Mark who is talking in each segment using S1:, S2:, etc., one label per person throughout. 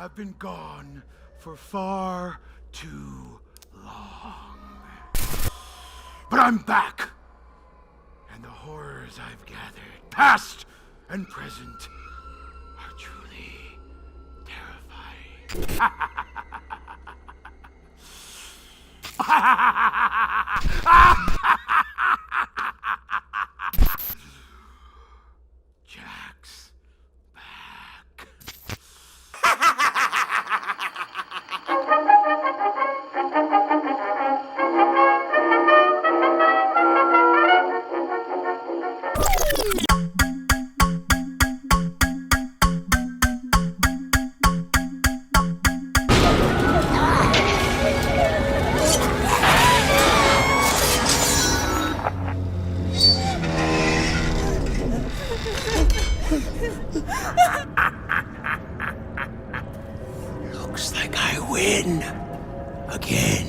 S1: have been gone for far too long. But I'm back! And the horrors I've gathered, past and present, are truly terrifying. Jack's back. Looks like I win again.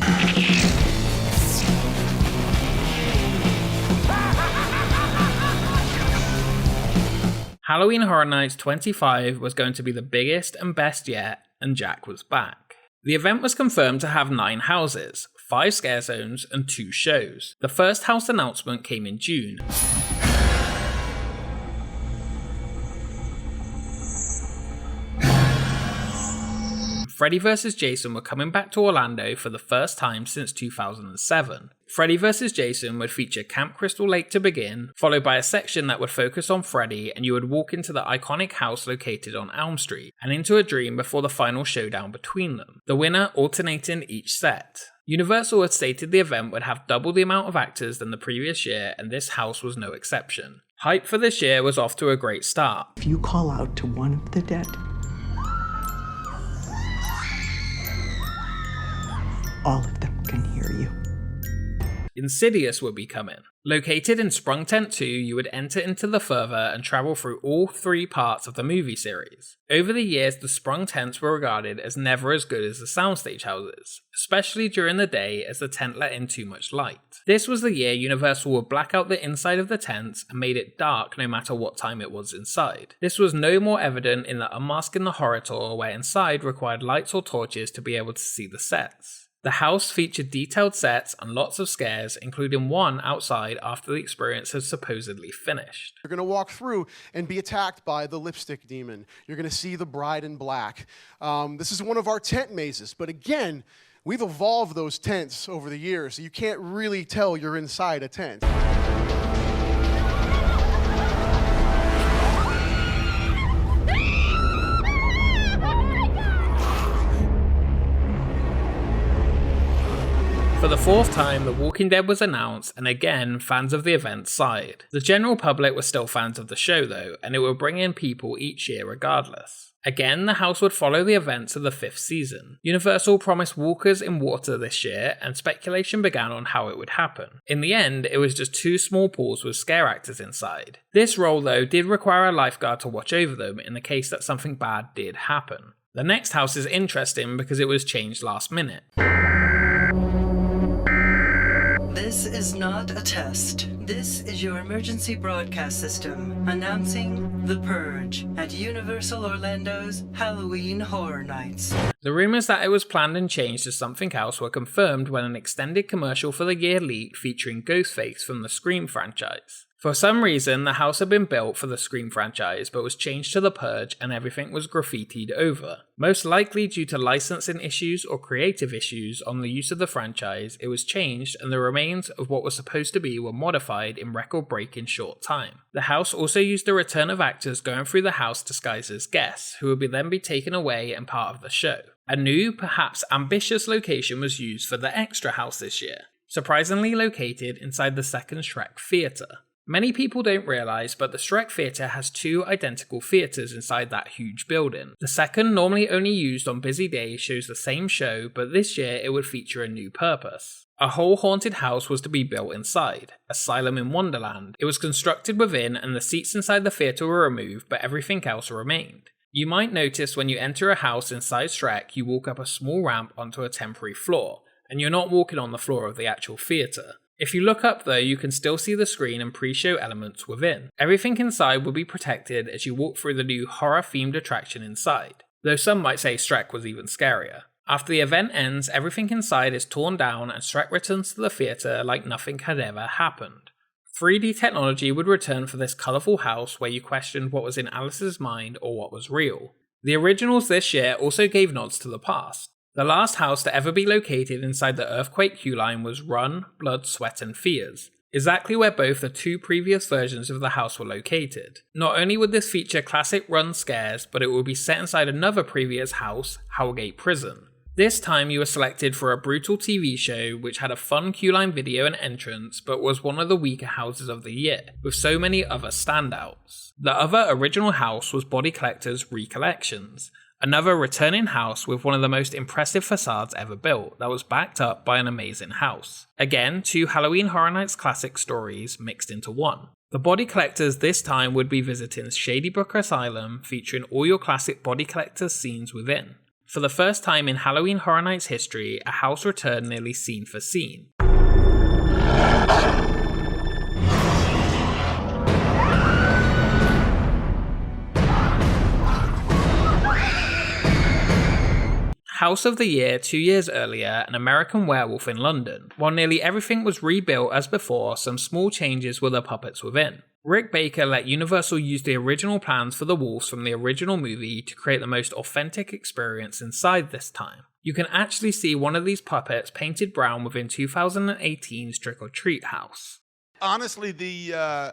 S2: Halloween Horror Nights 25 was going to be the biggest and best yet, and Jack was back. The event was confirmed to have 9 houses, 5 scare zones, and 2 shows. The first house announcement came in June. Freddy vs. Jason were coming back to Orlando for the first time since 2007. Freddy vs. Jason would feature Camp Crystal Lake to begin, followed by a section that would focus on Freddy, and you would walk into the iconic house located on Elm Street, and into a dream before the final showdown between them, the winner alternating each set. Universal had stated the event would have double the amount of actors than the previous year, and this house was no exception. Hype for this year was off to a great start.
S3: If you call out to one of the dead, all of them can hear you.
S2: Insidious would be coming. Located in Sprung Tent 2, you would enter into the Further and travel through all 3 parts of the movie series. Over the years, the Sprung Tents were regarded as never as good as the soundstage houses, especially during the day as the tent let in too much light. This was the year Universal would black out the inside of the tents and made it dark no matter what time it was inside. This was no more evident in the Unmasking the Horror tour, where inside required lights or torches to be able to see the sets. The house featured detailed sets and lots of scares, including one outside after the experience had supposedly finished.
S4: You're going to walk through and be attacked by the lipstick demon. You're going to see the bride in black. This is one of our tent mazes, but again, we've evolved those tents over the years, so you can't really tell you're inside a tent.
S2: For the 4th time, The Walking Dead was announced, and again, fans of the event sighed. The general public were still fans of the show though, and it would bring in people each year regardless. Again, the house would follow the events of the 5th season. Universal promised walkers in water this year, and speculation began on how it would happen. In the end, it was just 2 small pools with scare actors inside. This role though did require a lifeguard to watch over them in the case that something bad did happen. The next house is interesting because it was changed last minute.
S5: This is not a test. This is your emergency broadcast system announcing The Purge at Universal Orlando's Halloween Horror Nights.
S2: The rumours that it was planned and changed to something else were confirmed when an extended commercial for the year leaked featuring Ghostface from the Scream franchise. For some reason, the house had been built for the Scream franchise but was changed to The Purge and everything was graffitied over. Most likely due to licensing issues or creative issues on the use of the franchise, it was changed and the remains of what was supposed to be were modified in record-breaking short time. The house also used the return of actors going through the house disguised as guests, who would then be taken away and part of the show. A new, perhaps ambitious location was used for the Extra house this year, surprisingly located inside the second Shrek theatre. Many people don't realise, but the Shrek Theatre has 2 identical theatres inside that huge building. The second, normally only used on busy days, shows the same show, but this year it would feature a new purpose. A whole haunted house was to be built inside, Asylum in Wonderland. It was constructed within and the seats inside the theatre were removed, but everything else remained. You might notice when you enter a house inside Shrek, you walk up a small ramp onto a temporary floor, and you're not walking on the floor of the actual theatre. If you look up though, you can still see the screen and pre-show elements within. Everything inside will be protected as you walk through the new horror-themed attraction inside. though some might say Shrek was even scarier. After the event ends, everything inside is torn down and Shrek returns to the theatre like nothing had ever happened. 3D technology would return for this colourful house where you questioned what was in Alice's mind or what was real. The originals this year also gave nods to the past. The last house to ever be located inside the earthquake queue line was Run, Blood, Sweat and Fears, exactly where both the two previous versions of the house were located. Not only would this feature classic Run scares, but it would be set inside another previous house, Howgate Prison. This time you were selected for a brutal TV show which had a fun queue line video and entrance, but was one of the weaker houses of the year, with so many other standouts. The other original house was Body Collector's Recollections, another returning house with one of the most impressive facades ever built that was backed up by an amazing house. Again, two Halloween Horror Nights classic stories mixed into one. The Body Collectors this time would be visiting Shady Brook Asylum, featuring all your classic Body Collectors scenes within. For the first time in Halloween Horror Nights history, a house returned nearly scene for scene. House of the Year 2 years earlier, An American Werewolf in London. While nearly everything was rebuilt as before, some small changes were the puppets within. Rick Baker let Universal use the original plans for the wolves from the original movie to create the most authentic experience inside this time. You can actually see one of these puppets painted brown within 2018's Trick or Treat house.
S6: Honestly, the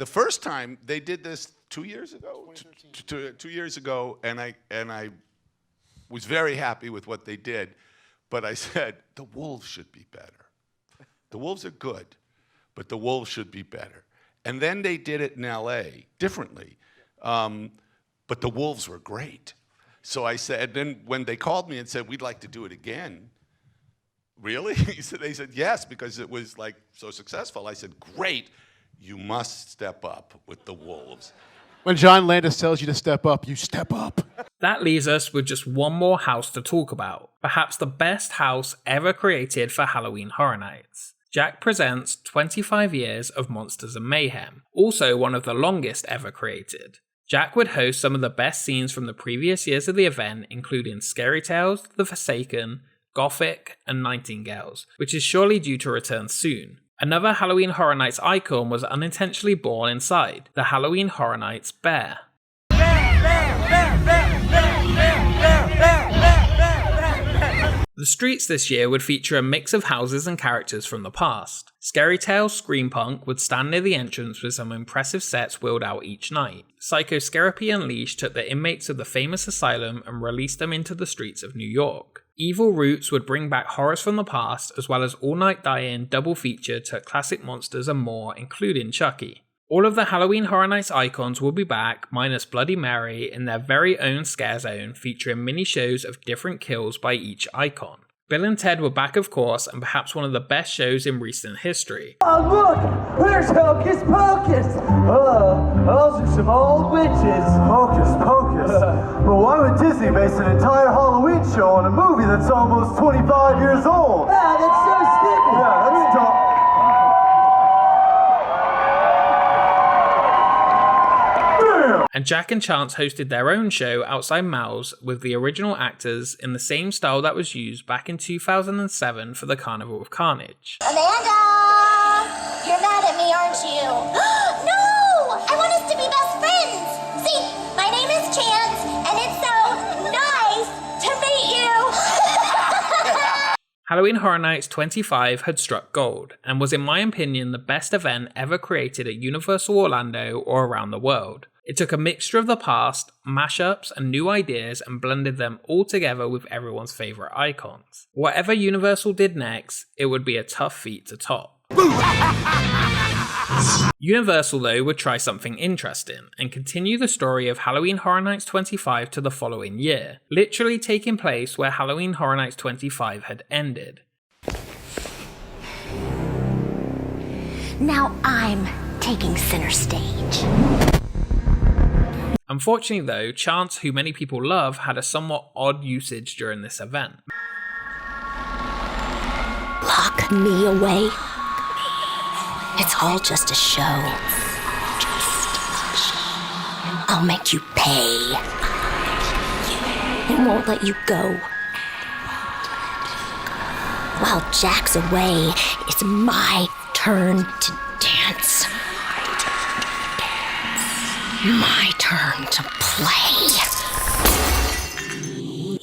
S6: first time they did this 2 years ago, 2 years ago, and I was very happy with what they did, but I said the wolves should be better. The wolves are good, but the wolves should be better. And then they did it in LA differently, but the wolves were great. So I said, and then when they called me and said, we'd like to do it again, really? They said, yes, because it was like so successful. I said, great, you must step up with the wolves.
S4: When John Landis tells you to step up, you step up.
S2: That leaves us with just one more house to talk about, perhaps the best house ever created for Halloween Horror Nights. Jack Presents 25 Years of Monsters and Mayhem, also one of the longest ever created. Jack would host some of the best scenes from the previous years of the event, including Scary Tales, The Forsaken, Gothic, and Nightingales, which is surely due to return soon. Another Halloween Horror Nights icon was unintentionally born inside, the Halloween Horror Nights bear. The streets this year would feature a mix of houses and characters from the past. Scary Tales Scream Punk would stand near the entrance with some impressive sets wheeled out each night. Psycho Scarapy Unleashed took the inmates of the famous asylum and released them into the streets of New York. Evil Roots would bring back horrors from the past, as well as All Night Die-In double feature took classic monsters and more, including Chucky. All of the Halloween Horror Nights icons will be back, minus Bloody Mary, in their very own scare zone, featuring mini-shows of different kills by each icon. Bill and Ted were back, of course, and perhaps one of the best shows in recent history.
S7: Oh look, there's Hocus Pocus! Those are some old witches. Hocus Pocus? But why would Disney base an entire Halloween show on a movie that's almost 25 years old? Yeah, that's so stupid. Yeah, that's dumb.
S2: And Jack and Chance hosted their own show outside Mal's with the original actors in the same style that was used back in 2007 for the Carnival of Carnage.
S8: Amanda! You're mad at me, aren't you? No! I want us to be best friends! See, my name is Chance, and it's so nice to meet you!
S2: Halloween Horror Nights 25 had struck gold, and was in my opinion the best event ever created at Universal Orlando or around the world. It took a mixture of the past, mashups, and new ideas and blended them all together with everyone's favourite icons. Whatever Universal did next, it would be a tough feat to top. Universal, though, would try something interesting and continue the story of Halloween Horror Nights 25 to the following year, literally taking place where Halloween Horror Nights 25 had ended.
S8: Now I'm taking center stage.
S2: Unfortunately though, Chance, who many people love, had a somewhat odd usage during this event.
S8: Lock me away. It's all just a show. I'll make you pay. and won't let you go. While Jack's away, it's my turn to dance. My turn to play.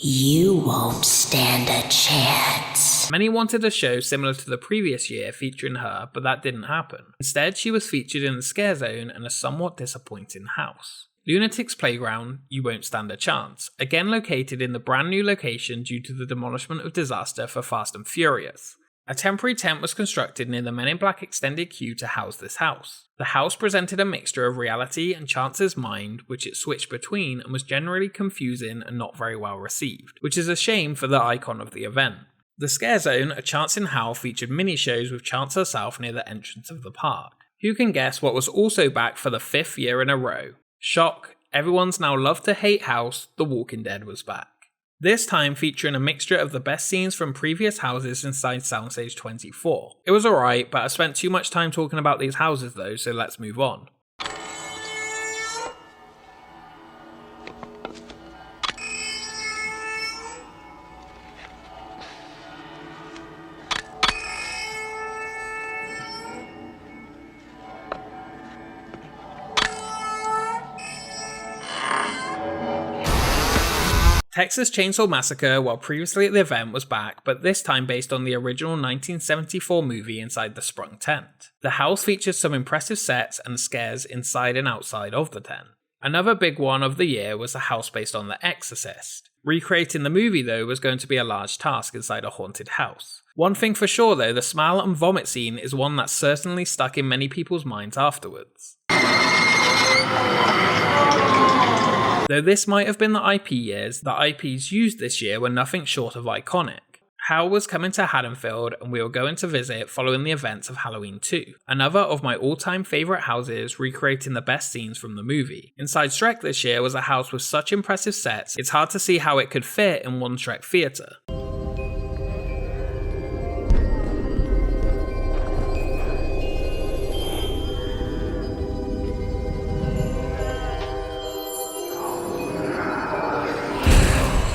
S8: You won't stand a chance.
S2: Many wanted a show similar to the previous year featuring her, but that didn't happen. Instead, she was featured in the Scare Zone and a somewhat disappointing house. Lunatic's Playground, You Won't Stand a Chance, again located in the brand new location due to the demolishment of Disaster for Fast and Furious. A temporary tent was constructed near the Men in Black extended queue to house this house. The house presented a mixture of reality and Chance's mind, which it switched between and was generally confusing and not very well received, which is a shame for the icon of the event. The Scare Zone, a Chance in Hell, featured mini-shows with Chance herself near the entrance of the park. Who can guess what was also back for the 5th year in a row? Shock, everyone's now love-to-hate house, The Walking Dead was back. This time featuring a mixture of the best scenes from previous houses inside Soundstage 24. It was alright, but I spent too much time talking about these houses though, so let's move on. Texas Chainsaw Massacre, while previously at the event, was back, but this time based on the original 1974 movie inside the sprung tent. The house features some impressive sets and scares inside and outside of the tent. Another big one of the year was the house based on The Exorcist. Recreating the movie though was going to be a large task inside a haunted house. One thing for sure though, the smile and vomit scene is one that's certainly stuck in many people's minds afterwards. Though this might have been the IP years, the IPs used this year were nothing short of iconic. Hal was coming to Haddonfield and we were going to visit following the events of Halloween 2. Another of my all-time favourite houses recreating the best scenes from the movie. Inside Shrek this year was a house with such impressive sets, it's hard to see how it could fit in one Shrek theatre.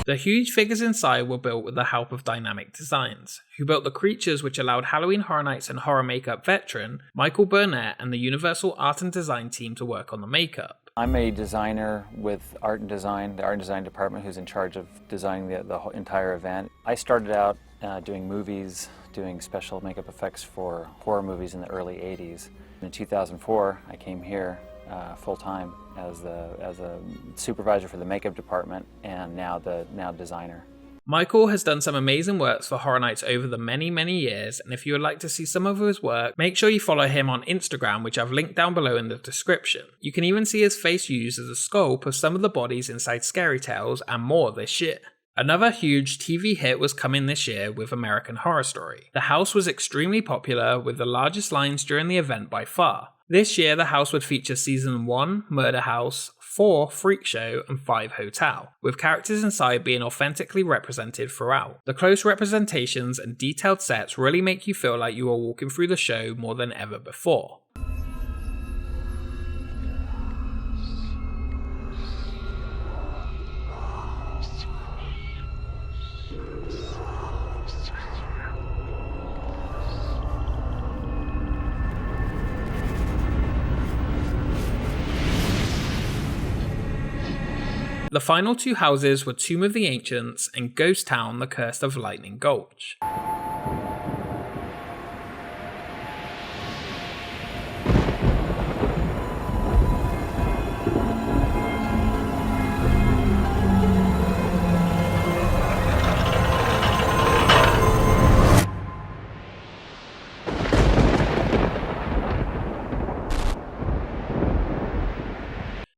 S2: The huge figures inside were built with the help of Dynamic Designs, who built the creatures which allowed Halloween Horror Nights and horror makeup veteran Michael Burnett and the Universal Art and Design team to work on the makeup.
S9: I'm a designer with art and design, the art and design department who's in charge of designing the entire event. I started out doing movies, doing special makeup effects for horror movies in the early 80s. In 2004, I came here full-time as a supervisor for the makeup department and now designer.
S2: Michael has done some amazing works for Horror Nights over the many years, and if you would like to see some of his work, make sure you follow him on Instagram, which I've linked down below in the description. You can even see his face used as a sculpt of some of the bodies inside Scary Tales and more this year. Another huge TV hit was coming this year with American Horror Story. The house was extremely popular, with the largest lines during the event by far. This year, the house would feature Season 1, Murder House, 4, Freak Show, and 5, Hotel, with characters inside being authentically represented throughout. The close representations and detailed sets really make you feel like you are walking through the show more than ever before. The final two houses were Tomb of the Ancients and Ghost Town, The Curse of Lightning Gulch.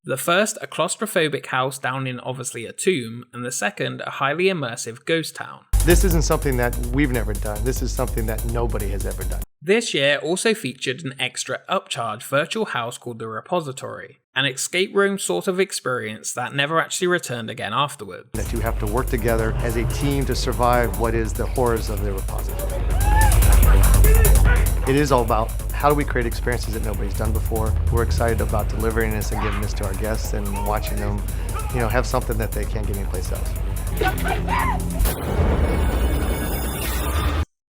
S2: The first, a claustrophobic house down in obviously a tomb, and the second, a highly immersive ghost town.
S10: This isn't something that we've never done. This is something that nobody has ever done.
S2: This year also featured an extra upcharge virtual house called The Repository, an escape room sort of experience that never actually returned again afterwards.
S10: That you have to work together as a team to survive what is the horrors of the repository. It is all about how do we create experiences that nobody's done before. We're excited about delivering this and giving this to our guests and watching them, have something that they can't get anyplace else.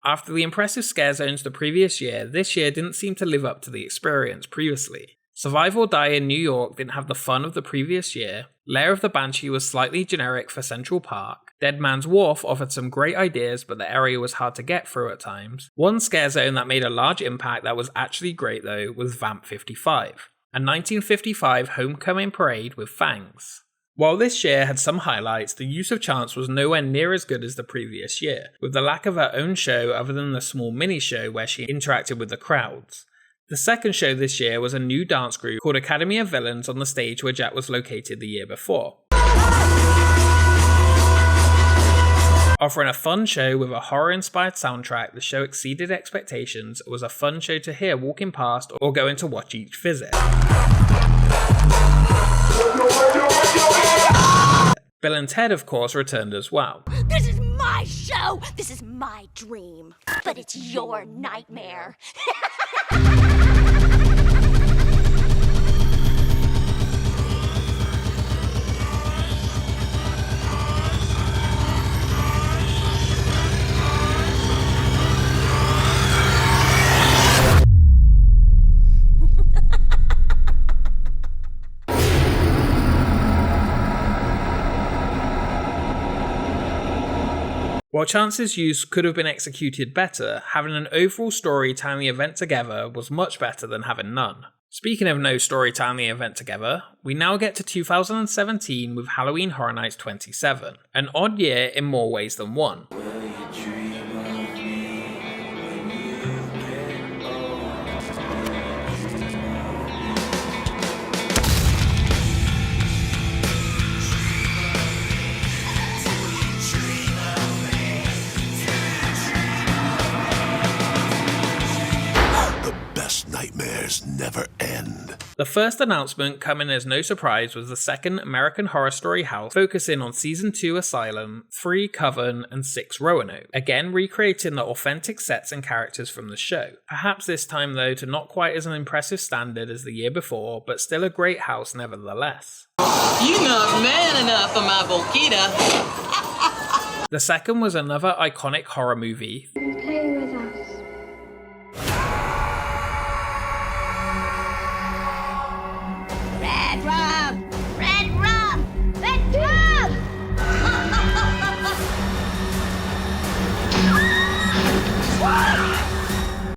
S2: After the impressive scare zones the previous year, this year didn't seem to live up to the experience previously. Survive or Die in New York didn't have the fun of the previous year, Lair of the Banshee was slightly generic for Central Park, Dead Man's Wharf offered some great ideas but the area was hard to get through at times. One scare zone that made a large impact that was actually great though was Vamp 55, a 1955 homecoming parade with fangs. While this year had some highlights, the use of Chance was nowhere near as good as the previous year, with the lack of her own show other than the small mini-show where she interacted with the crowds. The second show this year was a new dance group called Academy of Villains on the stage where Jack was located the year before. Offering a fun show with a horror-inspired soundtrack, the show exceeded expectations. It was a fun show to hear walking past or going to watch each visit. Bill and Ted, of course, returned as well.
S8: This is my show! This is my dream. But it's your nightmare.
S2: While Chance's use could have been executed better, having an overall story tying the event together was much better than having none. Speaking of no story tying the event together, we now get to 2017 with Halloween Horror Nights 27, an odd year in more ways than one.
S1: Nightmares never end.
S2: The first announcement, coming as no surprise, was the second American Horror Story house, focusing on Season 2 Asylum, 3 Coven, and 6 Roanoke, again recreating the authentic sets and characters from the show. Perhaps this time though to not quite as an impressive standard as the year before, but still a great house nevertheless.
S11: You're not man enough for my Volquita.
S2: The second was another iconic horror movie.
S8: Play with us. Red rum! Red rum! Red rum!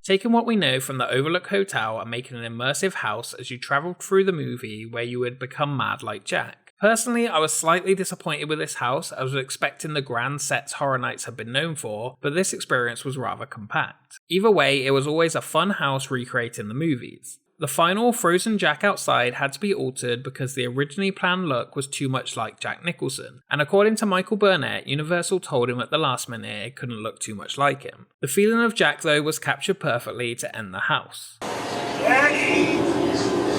S2: Taking what we know from the Overlook Hotel and making an immersive house as you travelled through the movie where you would become mad like Jack. Personally, I was slightly disappointed with this house. I was expecting the grand sets Horror Nights have been known for, but this experience was rather compact. Either way, it was always a fun house recreating the movies. The final frozen Jack outside had to be altered because the originally planned look was too much like Jack Nicholson, and according to Michael Burnett, Universal told him at the last minute it couldn't look too much like him. The feeling of Jack though was captured perfectly to end the house.
S7: Daddy!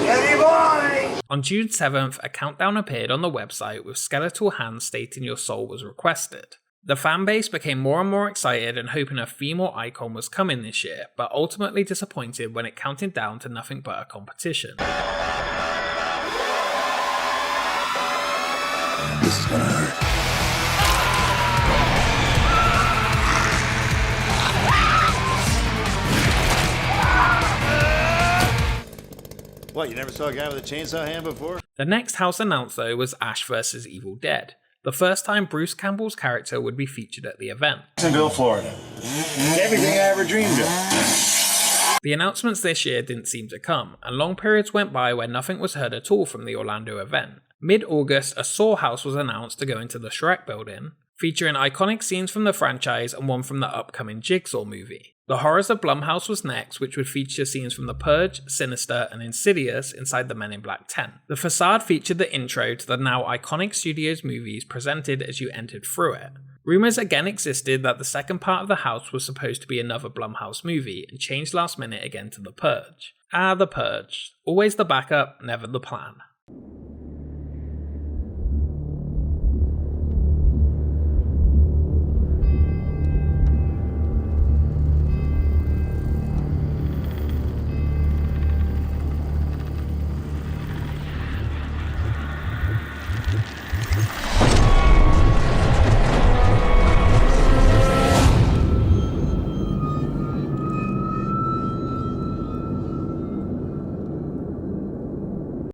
S7: Daddy boy!
S2: On June 7th, a countdown appeared on the website with skeletal hands stating your soul was requested. The fanbase became more and more excited and hoping a female icon was coming this year, but ultimately disappointed when it counted down to nothing but a competition.
S1: This is gonna hurt.
S12: What, you never saw a guy with a chainsaw hand before?
S2: The next house announced though was Ash vs. Evil Dead, the first time Bruce Campbell's character would be featured at the event.
S12: Jacksonville, Florida. Everything I ever dreamed of.
S2: The announcements this year didn't seem to come, and long periods went by where nothing was heard at all from the Orlando event. Mid-August, a Saw house was announced to go into the Shrek building, featuring iconic scenes from the franchise and one from the upcoming Jigsaw movie. The Horrors of Blumhouse was next, which would feature scenes from The Purge, Sinister, and Insidious inside the Men in Black tent. The facade featured the intro to the now iconic studios movies presented as you entered through it. Rumours again existed that the second part of the house was supposed to be another Blumhouse movie, and changed last minute again to The Purge. The Purge. Always the backup, never the plan.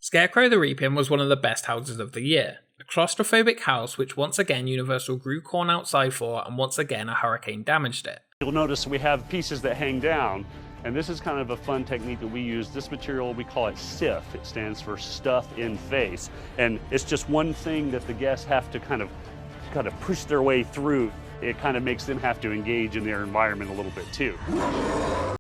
S2: Scarecrow the Reaping was one of the best houses of the year. A claustrophobic house which once again Universal grew corn outside for, and once again a hurricane damaged it.
S13: You'll notice we have pieces that hang down, and this is kind of a fun technique that we use. This material, we call it SIF. It stands for Stuff in Face. And it's just one thing that the guests have to kind of push their way through. It kind of makes them have to engage in their environment a little bit too.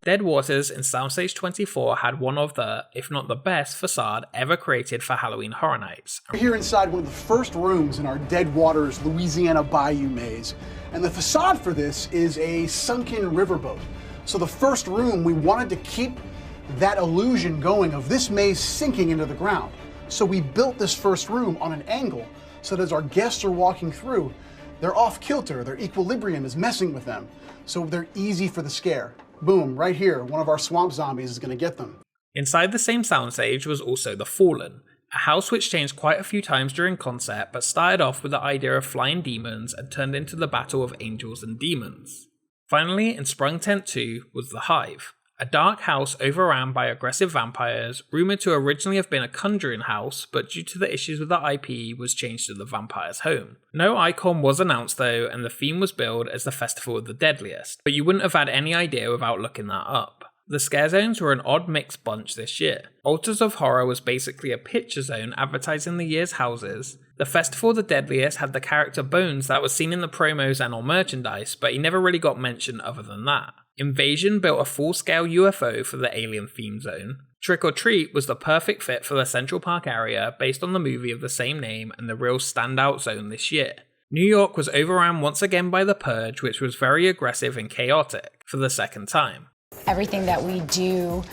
S2: Dead Waters in Soundstage 24 had one of the, if not the best, facade ever created for Halloween Horror Nights.
S4: We're here inside one of the first rooms in our Dead Waters Louisiana Bayou maze. And the facade for this is a sunken riverboat. So the first room, we wanted to keep that illusion going of this maze sinking into the ground. So we built this first room on an angle so that as our guests are walking through, they're off kilter, their equilibrium is messing with them. So they're easy for the scare. Boom, right here, one of our swamp zombies is gonna get them.
S2: Inside the same soundstage was also The Fallen, a house which changed quite a few times during concept but started off with the idea of flying demons and turned into the battle of angels and demons. Finally, in Sprung Tent 2 was The Hive, a dark house overrun by aggressive vampires, rumoured to originally have been a conjuring house, but due to the issues with the IP was changed to the vampire's home. No icon was announced though, and the theme was billed as the Festival of the Deadliest, but you wouldn't have had any idea without looking that up. The scare zones were an odd mixed bunch this year. Altars of Horror was basically a picture zone advertising the year's houses. The Festival of the Deadliest had the character Bones that was seen in the promos and on merchandise, but he never really got mentioned other than that. Invasion built a full-scale UFO for the alien theme zone. Trick or Treat was the perfect fit for the Central Park area based on the movie of the same name and the real standout zone this year. New York was overrun once again by The Purge, which was very aggressive and chaotic, for the second time.
S14: Everything that we do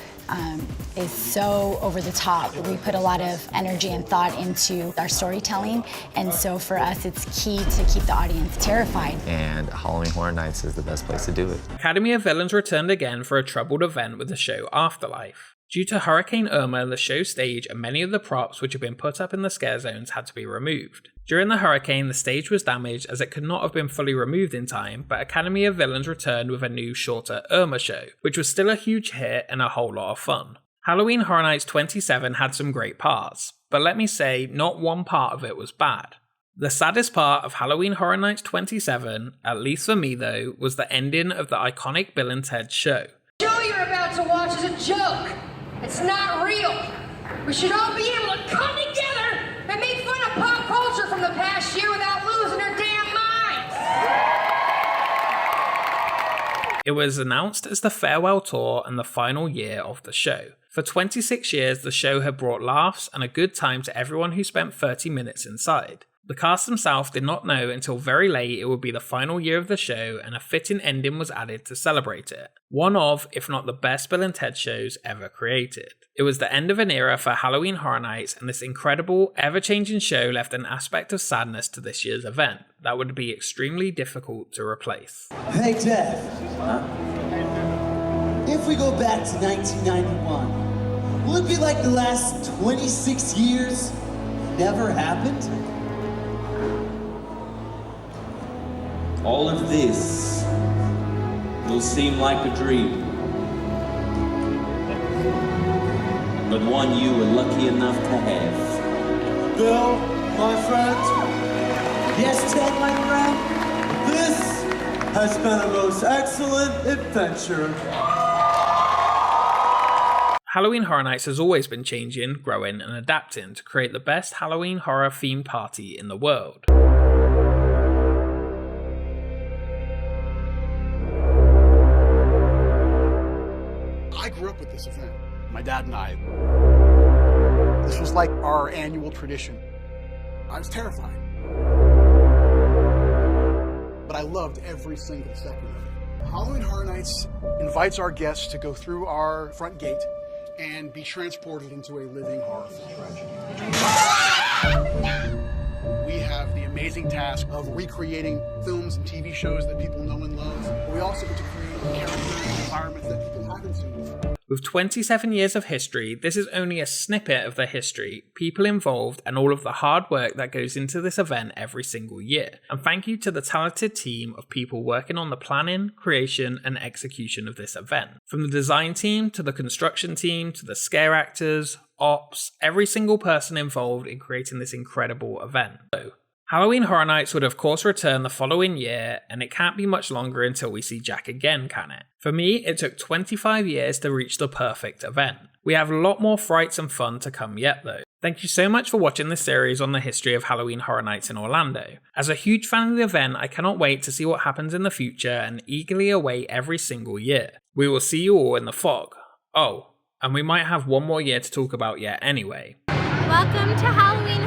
S14: is so over the top. We put a lot of energy and thought into our storytelling, and so for us it's key to keep the audience terrified.
S15: And Halloween Horror Nights is the best place to do it.
S2: Academy of Villains returned again for a troubled event with the show Afterlife. Due to Hurricane Irma, the show stage and many of the props which had been put up in the scare zones had to be removed. During the hurricane, the stage was damaged as it could not have been fully removed in time, but Academy of Villains returned with a new, shorter Irma show, which was still a huge hit and a whole lot of fun. Halloween Horror Nights 27 had some great parts, but let me say, not one part of it was bad. The saddest part of Halloween Horror Nights 27, at least for me though, was the ending of the iconic Bill and Ted show.
S16: The show you're about to watch is a joke. It's not real. We should all be able to come together and make fun of pop culture from the past year without losing our damn minds.
S2: It was announced as the farewell tour and the final year of the show. For 26 years, the show had brought laughs and a good time to everyone who spent 30 minutes inside. The cast themselves did not know until very late it would be the final year of the show, and a fitting ending was added to celebrate it. One of, if not the best Bill and Ted shows ever created. It was the end of an era for Halloween Horror Nights, and this incredible, ever-changing show left an aspect of sadness to this year's event that would be extremely difficult to replace.
S17: Hey, Ted. If we go back to 1991, will it be like the last 26 years never happened?
S18: All of this will seem like a dream, but one you were lucky enough to have.
S17: Bill, my friend. Yes, Ted, my friend. This has been a most excellent adventure.
S2: Halloween Horror Nights has always been changing, growing, and adapting to create the best Halloween horror themed party in the world.
S4: I grew up with this event, my dad and I. This was like our annual tradition. I was terrified. But I loved every single second of it. Halloween Horror Nights invites our guests to go through our front gate and be transported into a living horror film tragedy. We have the amazing task of recreating films and TV shows that people know and love. But we also get to create characters and environments that people haven't seen before.
S2: With 27 years of history, this is only a snippet of the history, people involved, and all of the hard work that goes into this event every single year. And thank you to the talented team of people working on the planning, creation, and execution of this event. From the design team, to the construction team, to the scare actors, ops, every single person involved in creating this incredible event. So, Halloween Horror Nights would of course return the following year, and it can't be much longer until we see Jack again, can it? For me, it took 25 years to reach the perfect event. We have a lot more frights and fun to come yet though. Thank you so much for watching this series on the history of Halloween Horror Nights in Orlando. As a huge fan of the event, I cannot wait to see what happens in the future and eagerly await every single year. We will see you all in the fog. Oh, and we might have one more year to talk about yet anyway.
S8: Welcome to Halloween